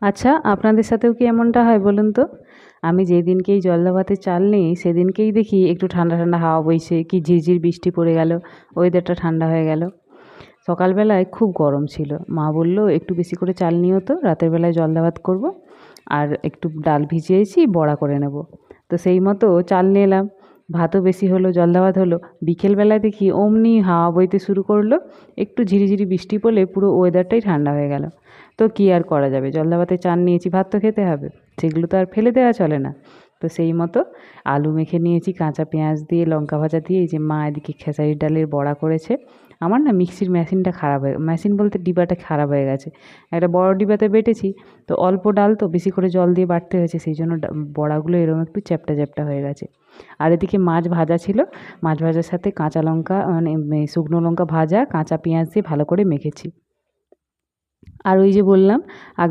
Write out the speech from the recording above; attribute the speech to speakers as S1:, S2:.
S1: আচ্ছা, আপনাদের সাথেও কি এমনটা হয় বলুন তো? আমি যেদিনকেই জলদা ভাতের চাল নিই, সেদিনকেই দেখি একটু ঠান্ডা, ঠান্ডা হাওয়া বইছে, কি ঝিরঝির বৃষ্টি পড়ে গেল, ওয়েদারটা ঠান্ডা হয়ে গেল। সকালবেলায় খুব গরম ছিল। মা বলল, "একটু বেশি করে চাল নিও তো, রাতের বেলায় জলদা ভাত করব। আর একটু ডাল ভিজিয়েছি, বড়া করে নেব।" তো সেই মতো চাল নিয়ে এলাম। ভাতও বেশি হলো, জলদা ভাত হলো। বিকেলবেলায় দেখি অমনি হাওয়া বইতে শুরু করলো। একটু ঝিরিঝিরি বৃষ্টি পড়লে পুরো ওয়েদারটাই ঠান্ডা হয়ে গেল। তো কী আর করা যাবে? জলদা ভাতে চাল নিয়েছি, ভাত তো খেতে হবে। সেগুলো তো আর ফেলে দেওয়া চলে না। তো সেই মতো আলু মেখে নিয়েছি, কাঁচা পেঁয়াজ দিয়ে, লঙ্কা ভাজা দিয়ে। এই যে মা এদিকে খেসারির ডালের বড়া করেছে। আমার না মিক্সির মেশিনটা খারাপ হয়ে, মেশিন বলতে ডিবাটা খারাপ হয়ে গেছে। একটা বড় ডিবাতে বেটেছি, তো অল্প ডাল তো বেশি করে জল দিয়ে বাটতে হয়েছে, সেই জন্য বড়াগুলো এরকম একটু চ্যাপ্টা চ্যাপ্টা হয়ে গেছে। আর এদিকে মাছ ভাজা ছিল। মাছ ভাজার সাথে কাঁচা লঙ্কা মানে শুকনো লঙ্কা ভাজা, কাঁচা পেঁয়াজ দিয়ে ভালো করে মেখেছি। আর ওই যে বললাম